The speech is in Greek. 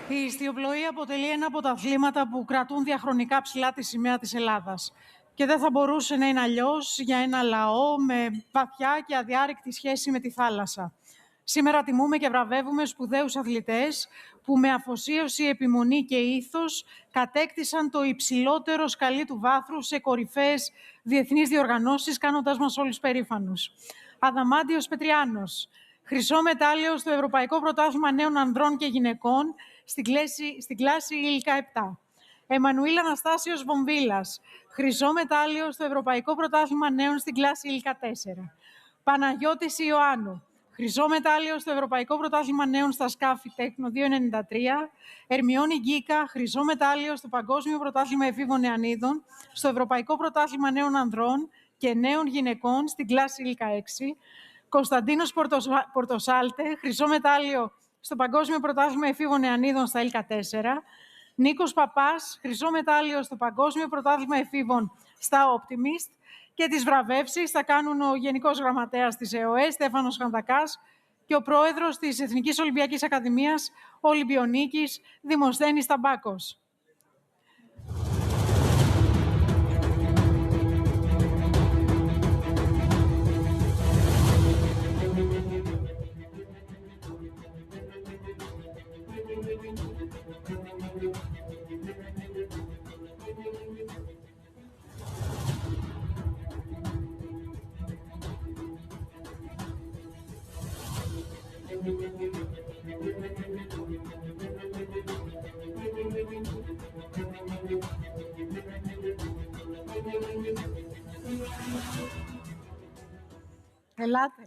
Η ιστιοπλοεία αποτελεί ένα από τα αθλήματα που κρατούν διαχρονικά ψηλά τη σημαία της Ελλάδας. Και δεν θα μπορούσε να είναι αλλιώς για ένα λαό με βαθιά και αδιάρρηκτη σχέση με τη θάλασσα. Σήμερα τιμούμε και βραβεύουμε σπουδαίους αθλητές που με αφοσίωση, επιμονή και ήθος κατέκτησαν το υψηλότερο σκαλί του βάθρου σε κορυφαίες διεθνείς διοργανώσεις, κάνοντας μας όλους περήφανους. Αδαμάντιος Πετριάνος, χρυσό μετάλλιο στο Ευρωπαϊκό Πρωτάθλημα Νέων Ανδρών και Γυναικών στην κλάση ΙΛΚΑ 7. Εμμανουήλ Αναστάσιος Βομβίλας, χρυσό μετάλλιο στο Ευρωπαϊκό Πρωτάθλημα Νέων στην κλάση ΙΛΚΑ 4. Παναγιώτης Ιωάννου, χρυσό μετάλλιο στο Ευρωπαϊκό Πρωτάθλημα Νέων στα σκάφη Τέκνο 293. Ερμιόνη Γκίκα, χρυσό μετάλλιο στο Παγκόσμιο Πρωτάθλημα Εφήβων Νεανίδων, στο Ευρωπαϊκό Πρωτάθλημα Νέων Ανδρών και Νέων Γυναικών στην κλάση ΙΛΚΑ 6. Κωνσταντίνος Πορτοσάλτε, χρυσό μετάλλιο στο Παγκόσμιο Πρωτάθλημα Εφήβων Νεανίδων στα ΙΛΚΑ 4. Νίκος Παπάς, χρυσό μετάλλιο στο Παγκόσμιο Πρωτάθλημα Εφήβων στα Optimist. Και τις βραβεύσεις θα κάνουν ο Γενικός Γραμματέας της ΕΟΕ, Στέφανος Χαντακάς, και ο Πρόεδρος της Εθνικής Ολυμπιακής Ακαδημίας, Ολυμπιονίκης, Δημοσθένης Ταμπάκος. Ελάτε.